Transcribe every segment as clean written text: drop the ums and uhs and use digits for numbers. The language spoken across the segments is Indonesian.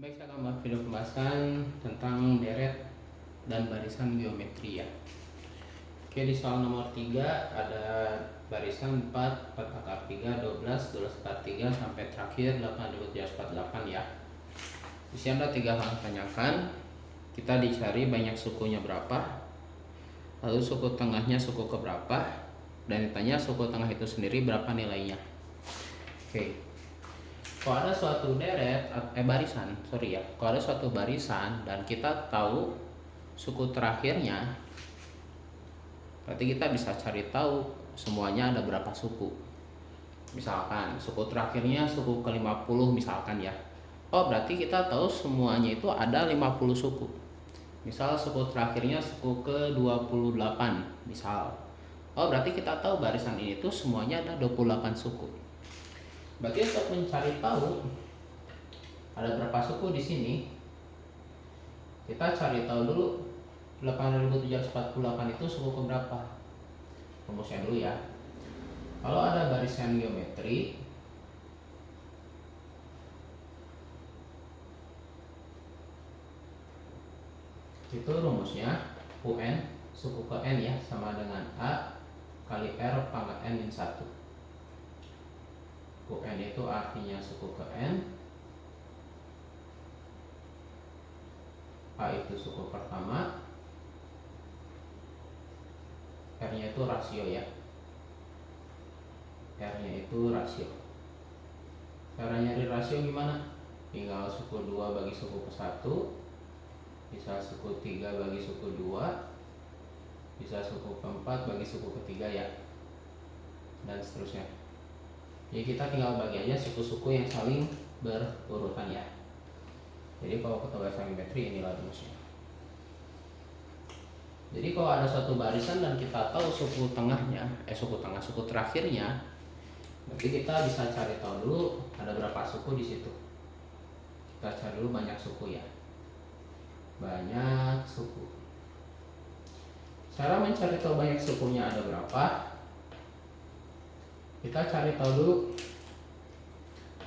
Baik, saya akan membuat video pembahasan tentang deret dan barisan geometri ya. Oke, di soal nomor 3 ada barisan 4, 4 akar 3, 12, 12 akar 3 sampai terakhir 8.748 ya. Di sini ada 3 hal tanyakan. Kita dicari banyak sukunya berapa, lalu suku tengahnya suku keberapa, dan ditanya suku tengah itu sendiri berapa nilainya. Oke. Kalau ada suatu kalau ada suatu barisan dan kita tahu suku terakhirnya, berarti kita bisa cari tahu semuanya ada berapa suku. Misalkan suku terakhirnya suku ke-50 misalkan ya. Oh, berarti kita tahu semuanya itu ada 50 suku. Misal suku terakhirnya suku ke-28 misal. Oh, berarti kita tahu barisan ini tuh semuanya ada 28 suku. Berarti untuk mencari tahu ada berapa suku di sini, kita cari tahu dulu 8.748 itu suku keberapa. Rumusnya dulu ya. Kalau ada barisan geometri, itu rumusnya UN suku ke N ya sama dengan A kali R pangkat N min 1. UN itu artinya suku ke N, A itu suku pertama, R nya itu rasio ya, R nya itu rasio. Cara nyari rasio gimana? Tinggal suku 2 bagi suku ke 1, bisa suku 3 bagi suku 2, bisa suku keempat bagi suku ketiga ya, dan seterusnya. Jadi kita tinggal bagi aja suku-suku yang saling berurutan ya. Jadi kalau kita bahasa geometri inilah rumusnya. Jadi kalau ada suatu barisan dan kita tahu suku terakhirnya, berarti kita bisa cari tahu dulu ada berapa suku di situ. Kita cari dulu banyak suku ya. Banyak suku. Cara mencari tahu banyak sukunya ada berapa? Kita cari tahu dulu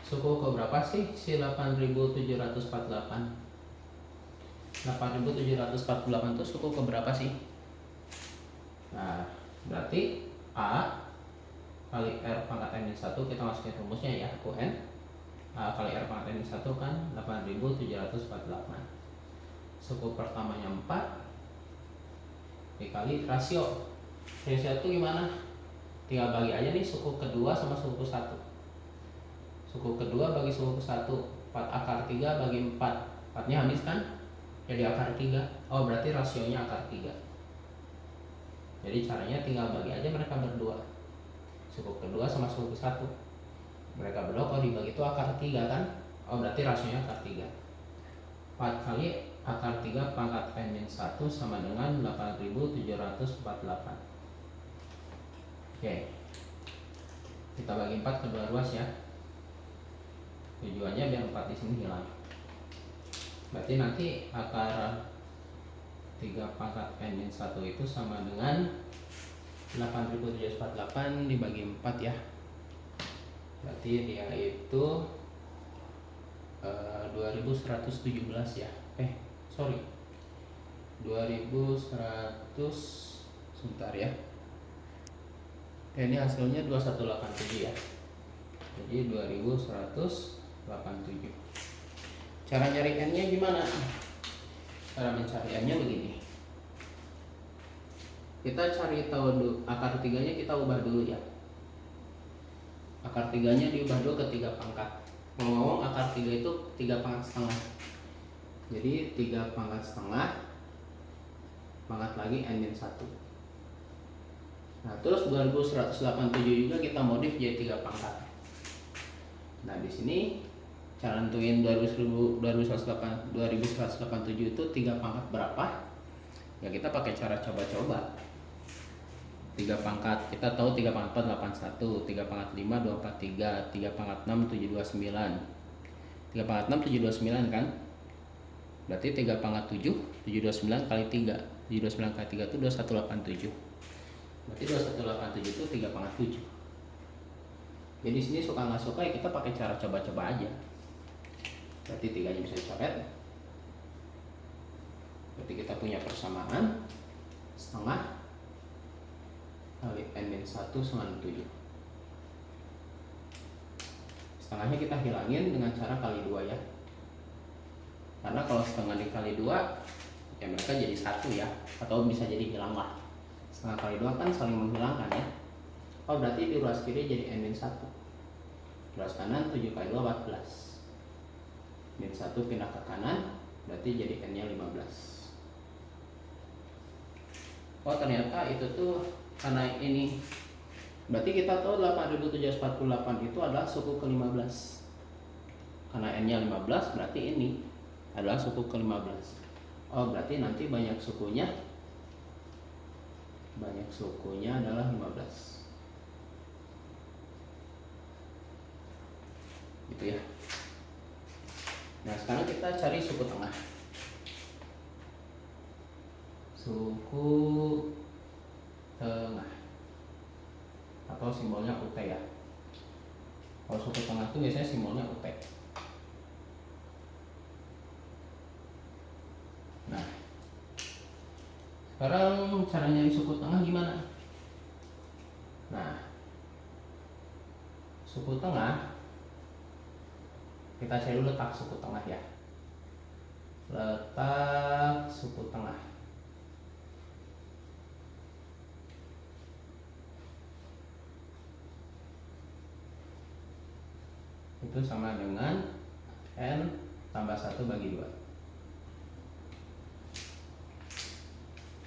suku ke berapa sih si 8.748. 8.748 itu suku ke berapa sih? Nah, berarti A kali R pangkat N min 1 kita masukin rumusnya ya, UN. A kali R pangkat N min 1 kan 8.748. Suku pertamanya 4 dikali rasio. Rasio itu gimana? Tinggal bagi aja nih suku kedua sama suku ke 1. Suku kedua bagi suku ke 1, 4 akar 3 bagi 4. 4 nya habis kan? Jadi akar 3. Oh, berarti rasionya akar 3. Jadi caranya tinggal bagi aja mereka berdua. Suku kedua sama suku ke 1. Mereka berdua kalau dibagi itu akar 3 kan? Oh, berarti rasionya akar 3. 4 kali akar 3 pangkat N min 1 sama dengan 8.748. Oke, kita bagi 4 kedua ruas ya. Tujuannya biar 4 di sini hilang. Berarti nanti akar 3 pangkat N min 1 itu sama dengan 8.748 dibagi 4 ya. Berarti dia itu 2117 ya. 2100 sebentar ya. Ini hasilnya 2187 ya. Jadi 2187. Cara nyari N-nya gimana? Cara mencari N-nya begini. Kita cari tahu dulu akar 3-nya, kita ubah dulu ya. Akar 3-nya diubah dulu ke 3 pangkat. Ngomong akar 3 itu 3 pangkat setengah. Jadi 3 pangkat setengah pangkat lagi N min 1. Nah, terus 2187 juga kita modif jadi 3 pangkat. Nah, di sini cara nentuin 2187 itu 3 pangkat berapa? Ya kita pakai cara coba-coba. 3 pangkat, kita tahu 3 pangkat 81, 3 pangkat 5 243, 3 pangkat 6 729. 3 pangkat 6 729 kan? Berarti 3 pangkat 7 729 kali 3. 729 kali 3 itu 2187. Berarti 2187 itu 3 pangkat 7. Jadi sini suka nggak suka ya kita pakai cara coba-coba aja. berarti 3-nya bisa dicoret. Berarti kita punya persamaan setengah kali n-1 sama 7. Setengahnya kita hilangin dengan cara kali 2 ya, karena kalau setengah dikali 2 ya mereka jadi 1 ya, atau bisa jadi hilang lah. Setengah kali 2 kan saling menghilangkan ya. Oh berarti di ruas kiri jadi n-1, ruas kanan 7 kali 2 14, n-1 pindah ke kanan berarti jadi n-nya 15. Oh ternyata itu tuh karena ini, berarti kita tahu 8748 itu adalah suku ke-15. Karena n-nya 15 berarti ini adalah suku ke-15. Oh berarti nanti banyak sukunya adalah 15. Gitu ya. Nah sekarang kita cari suku tengah. Suku tengah atau simbolnya UT ya. Kalau suku tengah itu biasanya simbolnya UT. Nah, sekarang cara nyari suku tengah gimana? Nah, suku tengah kita cari dulu letak suku tengah ya. Letak suku tengah. Itu sama dengan n tambah 1 bagi 2.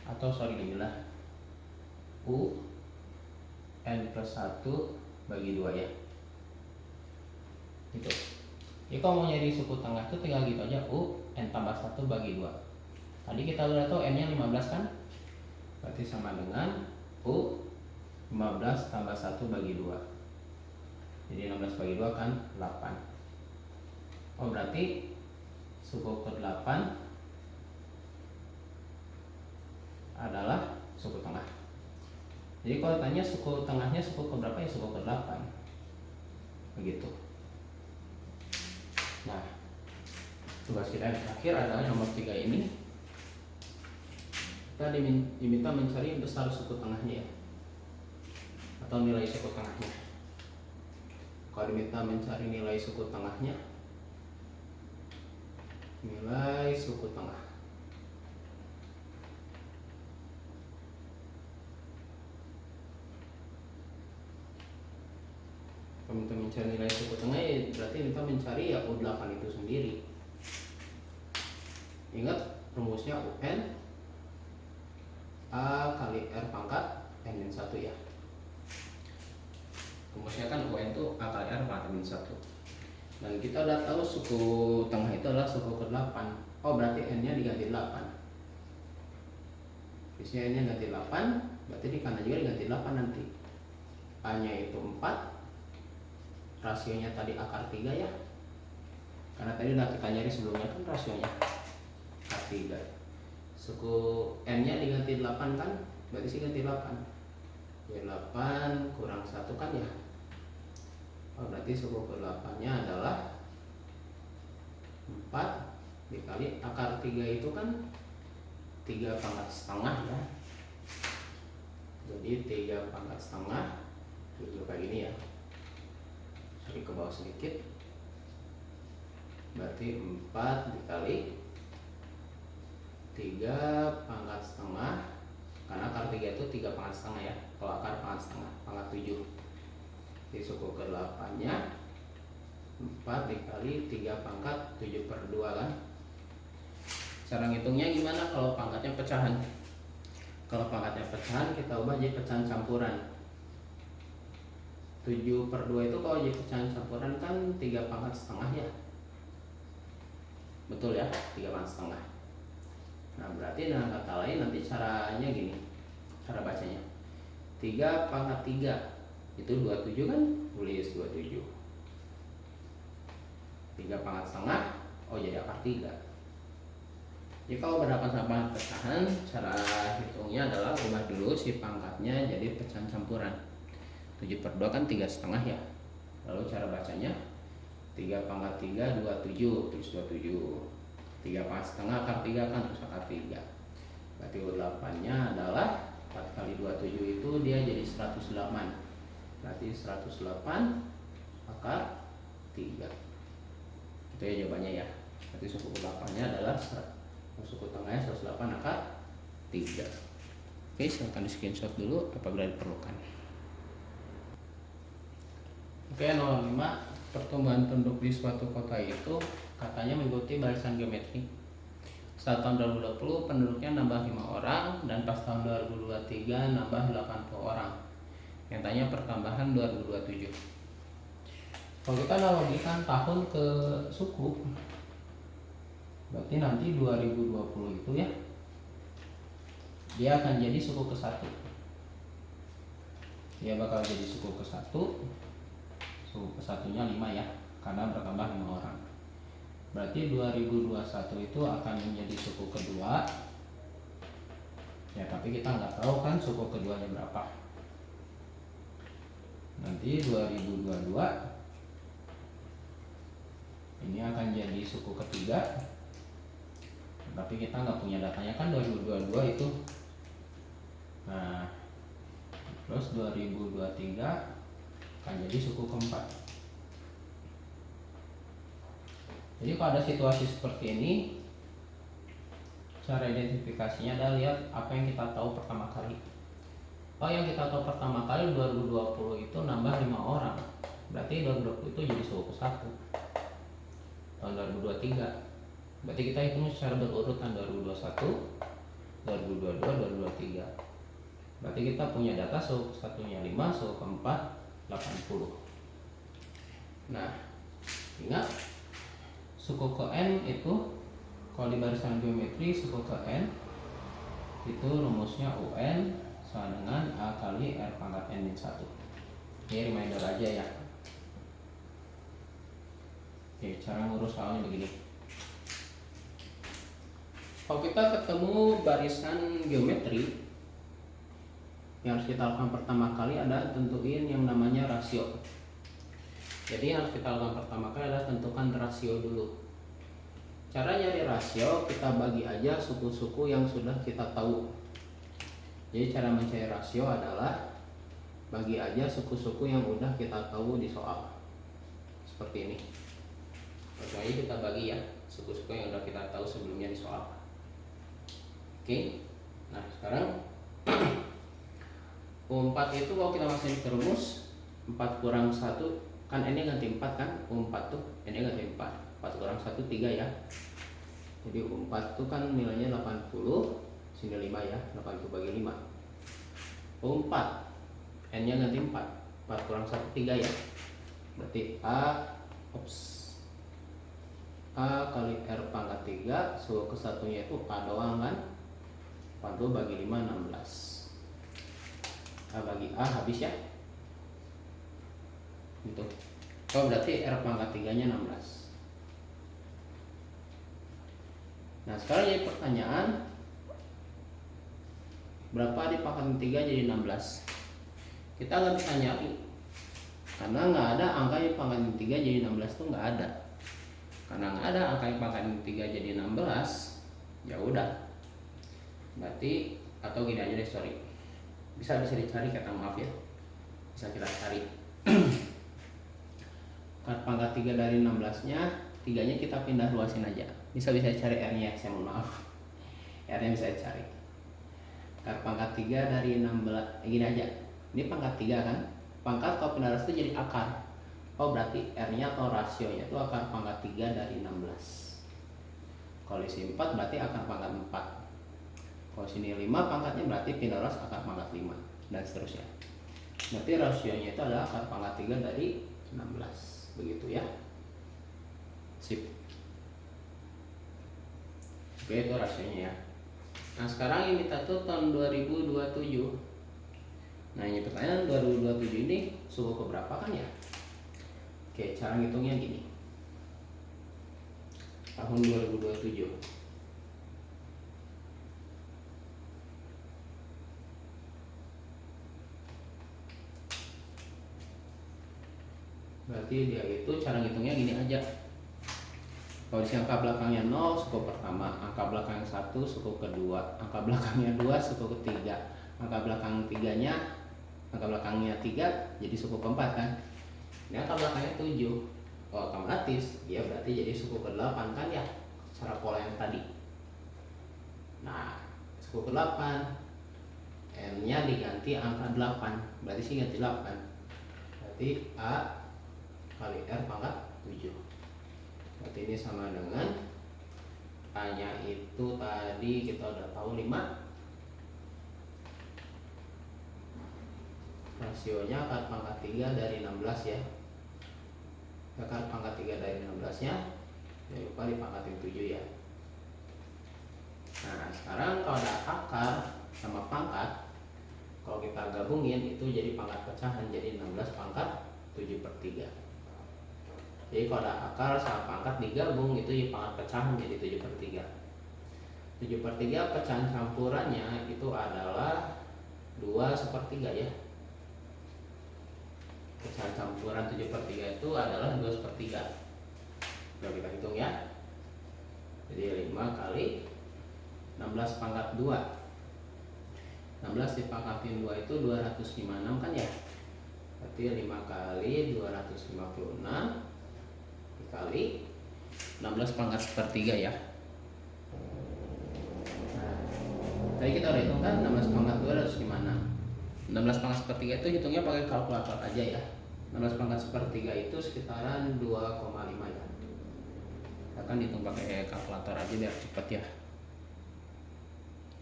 Atau sorry inilah u n plus 1 bagi 2 ya. Gitu. Jadi kalau mau nyari suku tengah itu tinggal gitu aja, u n tambah 1 bagi 2. Tadi kita udah tahu n-nya 15 kan? Berarti sama dengan u 15 tambah 1 bagi 2. Jadi 16 bagi 2 kan 8. Oh berarti suku ke-8 adalah suku tengah. Jadi kalau tanya suku tengahnya suku ke-berapa ya suku ke-8. Begitu. Nah, tugas kita yang terakhir adalah nomor 3 ini. Kita diminta mencari besar suku tengahnya ya, atau nilai suku tengahnya. Kalau diminta mencari nilai suku tengahnya, nilai suku tengah. Kalau minta mencari nilai suku tengah ya berarti minta mencari ya U8 itu sendiri. Ingat rumusnya UN A kali R pangkat N-1 ya. Rumusnya kan UN itu A kali R pangkat N-1. Dan kita udah tahu suku tengah itu adalah suku ke-8. Oh berarti N-nya diganti 8. Biasanya N-nya ganti 8, berarti di kanan juga diganti 8 nanti. A-nya itu 4. Rasionya tadi akar 3 ya. Karena tadi udah kita nyari sebelumnya kan rasionya akar 3. Suku N-nya diganti 8 kan? Berarti sih ganti 8. Ya 8 kurang 1 kan ya. Oh, berarti suku ke-8-nya adalah 4 dikali akar 3 itu kan 3 pangkat setengah ya. Jadi 3 pangkat setengah itu kayak gini ya. Jadi ke bawah sedikit. Berarti 4 dikali 3 pangkat setengah. Karena akar 3 itu 3 pangkat setengah ya. Kalau akar pangkat setengah, pangkat 7. Di suku ke-8-nya 4 dikali 3 pangkat 7 per 2 kan. Cara ngitungnya gimana kalau pangkatnya pecahan? Kalau pangkatnya pecahan kita ubah jadi pecahan campuran. 7 per 2 itu kalau jadi pecahan campuran kan 3 pangkat setengah ya. Betul ya, 3 pangkat setengah. Nah berarti dengan kata lain nanti caranya gini, cara bacanya 3 pangkat 3 itu 27 kan, tulis 27. 3 pangkat setengah, oh jadi akar 3. Jadi kalau berhadapan sama pecahan, cara hitungnya adalah ubah dulu si pangkatnya jadi pecahan campuran. 7 per 2 kan 3 setengah ya. Lalu cara bacanya 3 pangkat 3 27, terus 27. 3 pangkat setengah akar 3 kan, terus akar 3. Berarti 8 nya adalah 4 kali 27 itu dia jadi 108. Berarti 108 akar 3. Itu ya jawabannya ya. Berarti suku 8 nya adalah suku tengahnya 108 akar 3. Oke, silahkan di screenshot dulu apabila diperlukan. Oke, nomor 5, pertumbuhan penduduk di suatu kota itu katanya mengikuti barisan geometri. Saat tahun 2020 penduduknya nambah 5 orang dan pas tahun 2023 nambah 80 orang. Yang tanya pertambahan 2027. Kalau kita analogikan tahun ke suku, berarti nanti 2020 itu ya dia akan jadi suku ke-1. Dia bakal jadi suku ke-1. Suku ke-1-nya 5 ya, karena bertambah 5 orang. Berarti 2021 itu akan menjadi suku kedua. Ya, tapi kita nggak tahu kan suku keduanya berapa. Nanti 2022 ini akan jadi suku ketiga. Tapi kita nggak punya datanya kan 2022 itu. Nah, terus 2023 akan jadi suku keempat. Jadi pada situasi seperti ini, cara identifikasinya adalah lihat apa yang kita tahu pertama kali. Oh, yang kita tahu pertama kali 2020 itu nambah 5 orang. Berarti 2020 itu jadi suku ke-1. Tahun 2023. Berarti kita hitung secara berurutan 2021, 2022, 2023. Berarti kita punya data suku ke-1-nya 5, suku ke-4 80. Nah, ingat suku ke N itu kalau di barisan geometri suku ke N itu rumusnya UN sama dengan A kali R pangkat N min 1. Ini reminder aja ya. Oke, cara ngurus soalnya begini. Kalau kita ketemu barisan geometri, yang harus kita lakukan pertama kali adalah tentuin yang namanya rasio. Jadi yang harus kita lakukan pertama kali adalah tentukan rasio dulu. Cara nyari rasio, kita bagi aja suku-suku yang sudah kita tahu. Jadi cara mencari rasio adalah bagi aja suku-suku yang udah kita tahu di soal. Seperti ini. Langsung aja kita bagi ya suku-suku yang udah kita tahu sebelumnya di soal. Oke. Nah, sekarang U4 itu kalau kita masukin ke rumus 4 kurang 1 kan ini ganti 4 kan, U4 tuh ini ganti 4 kurang 1 3 ya. Jadi U4 tuh kan nilainya 80, sini 5 ya, 80 bagi 5. U4 N nya ganti 4 kurang 1 3 ya. Berarti A kali R pangkat 3, suku ke-1-nya itu A doang kan, 40 bagi 5 16. A bagi A habis ya gitu. Oh, berarti R pangkat 3 nya 16. Nah, sekarang jadi pertanyaan, berapa dipangkat 3 jadi 16? Kita nggak bisa nyari karena nggak ada angka yang pangkat 3 jadi 16 tuh nggak ada. Karena nggak ada angka yang pangkat 3 jadi 16, ya udah. Berarti atau gini aja deh, sorry. Bisa dicari, kata maaf ya. Bisa kita cari. Pangkat 3 dari 16-nya, 3-nya kita pindah luasin aja. Bisa cari R-nya, saya mohon maaf. R-nya bisa cari. Pangkat 3 dari 16, gini aja. Ini pangkat 3 kan? Pangkat kalau pindah luas itu jadi akar. Oh, berarti R-nya atau rasionya itu akar pangkat 3 dari 16. Kalau isi 4 berarti akar pangkat 4. Kalau sini 5 pangkatnya berarti pindah luas akar pangkat 5 dan seterusnya. Berarti rasionya itu adalah akar pangkat 3 dari 16. Begitu ya. Sip. Oke, itu rasionya ya. Nah, sekarang yang kita tuh tahun 2027. Nah, ini pertanyaan 2027 ini suku keberapa kan ya? Oke, cara ngitungnya gini. Tahun 2027. Berarti berarti dia itu cara ngitungnya gini aja. Kalau di angka belakangnya 0 suku pertama, angka belakang 1 suku kedua, angka belakangnya 2 suku ketiga, angka belakang angka belakangnya 3 jadi suku keempat kan. Ini angka belakangnya 7, otomatis dia berarti jadi suku ke-8 kan ya, cara pola yang tadi. Nah, suku ke-8 N nya diganti angka 8, berarti sih ganti 8, berarti A kali R pangkat 7. Berarti ini sama dengan A nya itu tadi kita udah tahu 5, rasionya akar pangkat 3 dari 16 ya. Akar pangkat 3 dari 16 nya jangan lupa dipangkatin 7 ya. Nah sekarang kalau ada akar sama pangkat, kalau kita gabungin itu jadi pangkat pecahan, jadi 16 pangkat 7/3. Jadi kalau ada akar sama pangkat digabung itu ya pangkat pecahan jadi 7/3. 7/3 pecahan campurannya itu adalah 2/3 ya. Pecahan campuran 7/3 itu adalah 2/3. Coba kita hitung ya. Jadi 5 kali 16 pangkat 2. 16 dipangkatin 2 itu 256 kan ya. Berarti 5 kali 256 dikali 16 pangkat 1/3 ya. Nah, tadi kita udah hitung kan 16 pangkat 256. 16 pangkat 1/3 itu hitungnya pakai kalkulator aja ya. 16 pangkat 1/3 itu sekitaran 2,5 ya. Kita kan hitung pakai kalkulator aja biar cepet ya.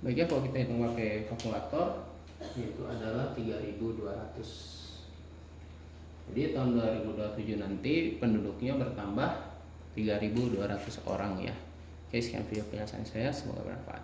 Baiknya kalau kita hitung pakai kalkulator itu adalah 3200. Jadi tahun 2027 nanti penduduknya bertambah 3200 orang ya. Oke, sekian video penjelasan saya, semoga bermanfaat.